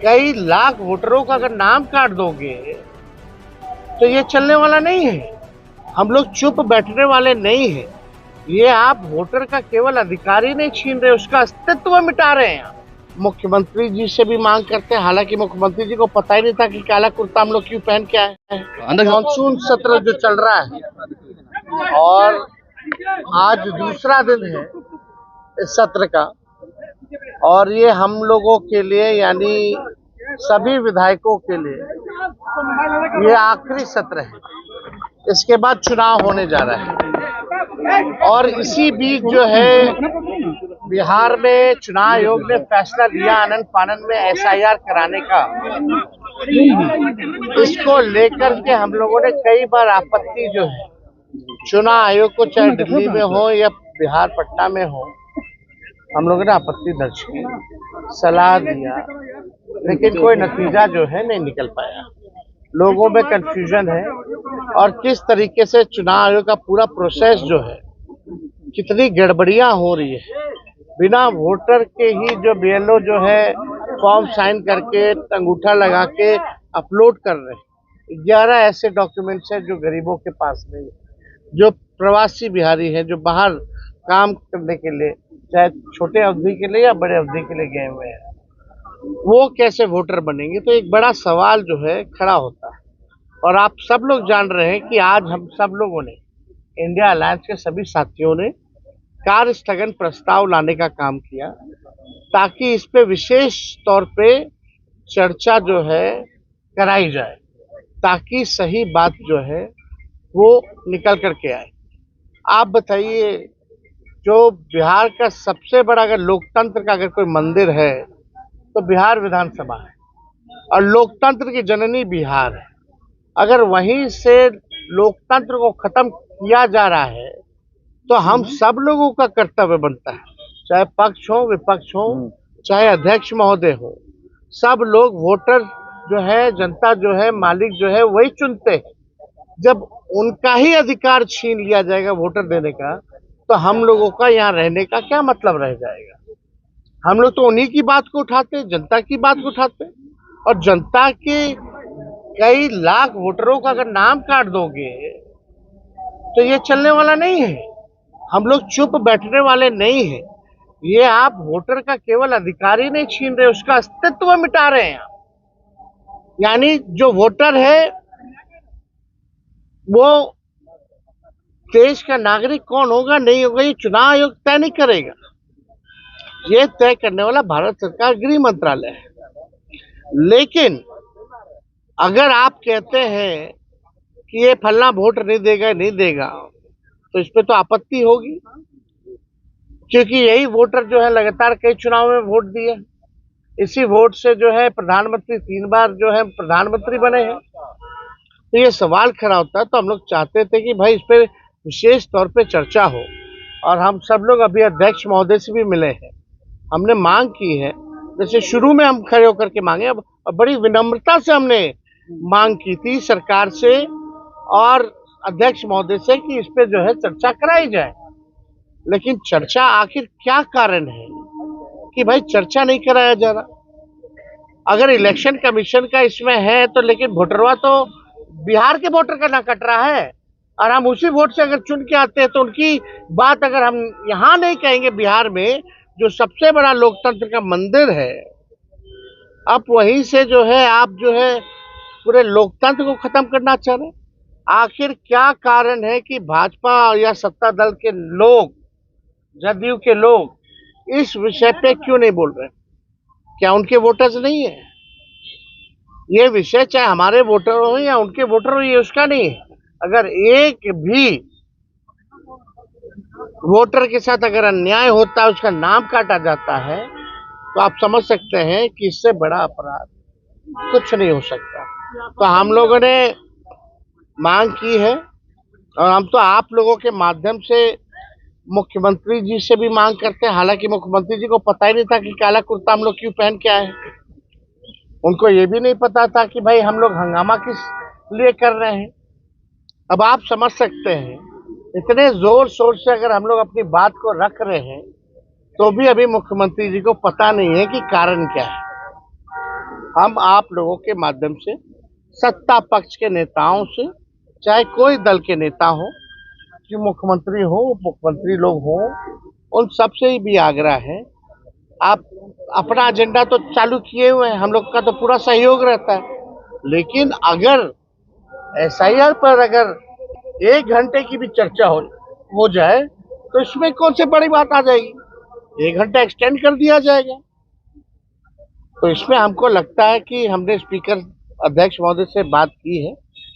कई लाख वोटरों का अगर नाम काट दोगे तो ये चलने वाला नहीं है। हम लोग चुप बैठने वाले नहीं हैं। ये आप वोटर का केवल अधिकार ही नहीं छीन रहे, उसका अस्तित्व मिटा रहे हैं। मुख्यमंत्री जी से भी मांग करते हैं, हालांकि मुख्यमंत्री जी को पता ही नहीं था कि काला कुर्ता हम लोग क्यों पहन के आए हैं। मानसून सत्र जो चल रहा है और आज दूसरा दिन है इस सत्र का, और ये हम लोगों के लिए यानी सभी विधायकों के लिए ये आखिरी सत्र है। इसके बाद चुनाव होने जा रहा है और इसी बीच जो है बिहार में चुनाव आयोग ने फैसला लिया आनन फानन में एसआईआर कराने का। इसको लेकर के हम लोगों ने कई बार आपत्ति जो है चुनाव आयोग को, चाहे दिल्ली में हो या बिहार पटना में हो, हम लोगों ने आपत्ति दर्ज की, सलाह दिया, लेकिन कोई नतीजा जो है नहीं निकल पाया। लोगों में कंफ्यूजन है और किस तरीके से चुनाव आयोग का पूरा प्रोसेस जो है, कितनी गड़बड़ियां हो रही है। बिना वोटर के ही जो बीएलओ जो है फॉर्म साइन करके अंगूठा लगा के अपलोड कर रहे हैं। 11 ऐसे डॉक्यूमेंट्स हैं जो गरीबों के पास नहीं है, जो प्रवासी बिहारी हैं, जो बाहर काम करने के लिए, चाहे छोटे अवधि के लिए या बड़े अवधि के लिए गए हुए हैं, वो कैसे वोटर बनेंगे। तो एक बड़ा सवाल जो है खड़ा होता है। और आप सब लोग जान रहे हैं कि आज हम सब लोगों ने, इंडिया अलायंस के सभी साथियों ने कार्य स्थगन प्रस्ताव लाने का काम किया ताकि इस पे विशेष तौर पे चर्चा जो है कराई जाए, ताकि सही बात जो है वो निकल करके आए। आप बताइए, जो बिहार का सबसे बड़ा अगर लोकतंत्र का अगर कोई मंदिर है तो बिहार विधानसभा है, और लोकतंत्र की जननी बिहार है। अगर वहीं से लोकतंत्र को खत्म किया जा रहा है तो हम सब लोगों का कर्तव्य बनता है, चाहे पक्ष हो विपक्ष हो, चाहे अध्यक्ष महोदय हो, सब लोग वोटर जो है, जनता जो है, मालिक जो है वही चुनते हैं। जब उनका ही अधिकार छीन लिया जाएगा वोटर देने का, तो हम लोगों का यहाँ रहने का क्या मतलब रह जाएगा। हम लोग तो उन्हीं की बात को उठाते, जनता की बात को उठाते, और जनता के कई लाख वोटरों का अगर नाम काट दोगे तो ये चलने वाला नहीं है। हम लोग चुप बैठने वाले नहीं हैं। ये आप वोटर का केवल अधिकार ही नहीं छीन रहे, उसका अस्तित्व मिटा रहे हैं। यानी जो वोटर है वो देश का नागरिक कौन होगा नहीं होगा ये चुनाव आयोग तय नहीं करेगा। ये तय करने वाला भारत सरकार गृह मंत्रालय है। लेकिन अगर आप कहते हैं कि ये फलना वोट नहीं देगा तो इस पे तो आपत्ति होगी, क्योंकि यही वोटर जो है लगातार कई चुनाव में वोट दिए, इसी वोट से जो है प्रधानमंत्री 3 बार जो है प्रधानमंत्री बने हैं। तो ये सवाल खड़ा होता है। तो हम लोग चाहते थे कि भाई इस पे विशेष तौर पे चर्चा हो, और हम सब लोग अभी अध्यक्ष महोदय से भी मिले हैं। हमने मांग की है, जैसे शुरू में हम खड़े होकर के मांगे, अब बड़ी विनम्रता से हमने मांग की थी सरकार से और अध्यक्ष महोदय से कि इस पे जो है चर्चा कराई जाए। लेकिन चर्चा आखिर क्या कारण है कि भाई चर्चा नहीं कराया जा रहा। अगर इलेक्शन कमीशन का इसमें है तो, लेकिन वोटरवा तो बिहार के वोटर का ना कट रहा है, और हम उसी वोट से अगर चुन के आते हैं तो उनकी बात अगर हम यहाँ नहीं कहेंगे, बिहार में जो सबसे बड़ा लोकतंत्र का मंदिर है, अब वहीं से जो है आप जो है पूरे लोकतंत्र को खत्म करना चाह रहे हैं। आखिर क्या कारण है कि भाजपा या सत्ता दल के लोग, जदयू के लोग इस विषय पे क्यों नहीं बोल रहे? क्या उनके वोटर्स नहीं है? ये विषय चाहे हमारे वोटर हो या उनके वोटर हो, ये उसका नहीं है। अगर एक भी वोटर के साथ अगर अन्याय होता है, उसका नाम काटा जाता है, तो आप समझ सकते हैं कि इससे बड़ा अपराध कुछ नहीं हो सकता। तो हम लोगों ने मांग की है, और हम तो आप लोगों के माध्यम से मुख्यमंत्री जी से भी मांग करते हैं। हालांकि मुख्यमंत्री जी को पता ही नहीं था कि काला कुर्ता हम लोग क्यों पहन के आए हैं। उनको ये भी नहीं पता था कि भाई हम लोग हंगामा किस लिए कर रहे हैं। अब आप समझ सकते हैं, इतने जोर शोर से अगर हम लोग अपनी बात को रख रहे हैं तो भी अभी मुख्यमंत्री जी को पता नहीं है कि कारण क्या है। हम आप लोगों के माध्यम से सत्ता पक्ष के नेताओं से, चाहे कोई दल के नेता हो, कि मुख्यमंत्री हो, उप मुख्यमंत्री लोग हो, उन सबसे भी आग्रह है, आप अपना एजेंडा तो चालू किए हुए हैं, हम लोग का तो पूरा सहयोग रहता है, लेकिन अगर एसआईआर पर अगर 1 घंटे की भी चर्चा हो जाए तो इसमें कौन सी बड़ी बात आ जाएगी। 1 घंटा एक्सटेंड कर दिया जाएगा। तो इसमें हमको लगता है कि हमने स्पीकर अध्यक्ष महोदय से बात की है,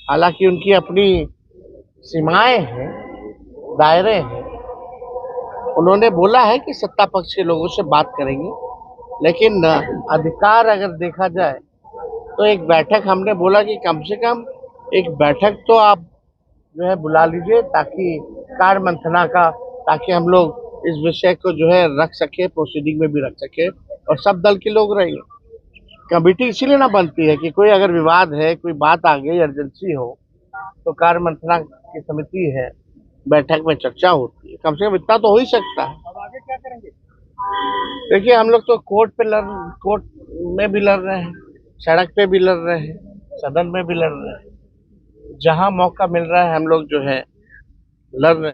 हालांकि उनकी अपनी सीमाएं हैं, दायरे हैं। उन्होंने बोला है कि सत्ता पक्ष के लोगों से बात करेंगे, लेकिन अधिकार अगर देखा जाए तो एक बैठक हमने बोला कि कम से कम एक बैठक तो आप जो है बुला लीजिए, ताकि कार्य मंथना का, ताकि हम लोग इस विषय को जो है रख सके, प्रोसीडिंग में भी रख सके और सब दल के लोग रहेंगे। कमेटी इसीलिए ना बनती है कि कोई अगर विवाद है, कोई बात आ गई, इमरजेंसी हो, तो कार्य मंत्रणा की समिति है, बैठक में चर्चा होती है। कम से कम इतना तो हो ही सकता है। अब आगे क्या करेंगे? देखिए, हम लोग तो कोर्ट में भी लड़ रहे हैं, सड़क पे भी लड़ रहे हैं, सदन में भी लड़ रहे हैं, जहां मौका मिल रहा है हम लोग जो है लड़ रहे हैं।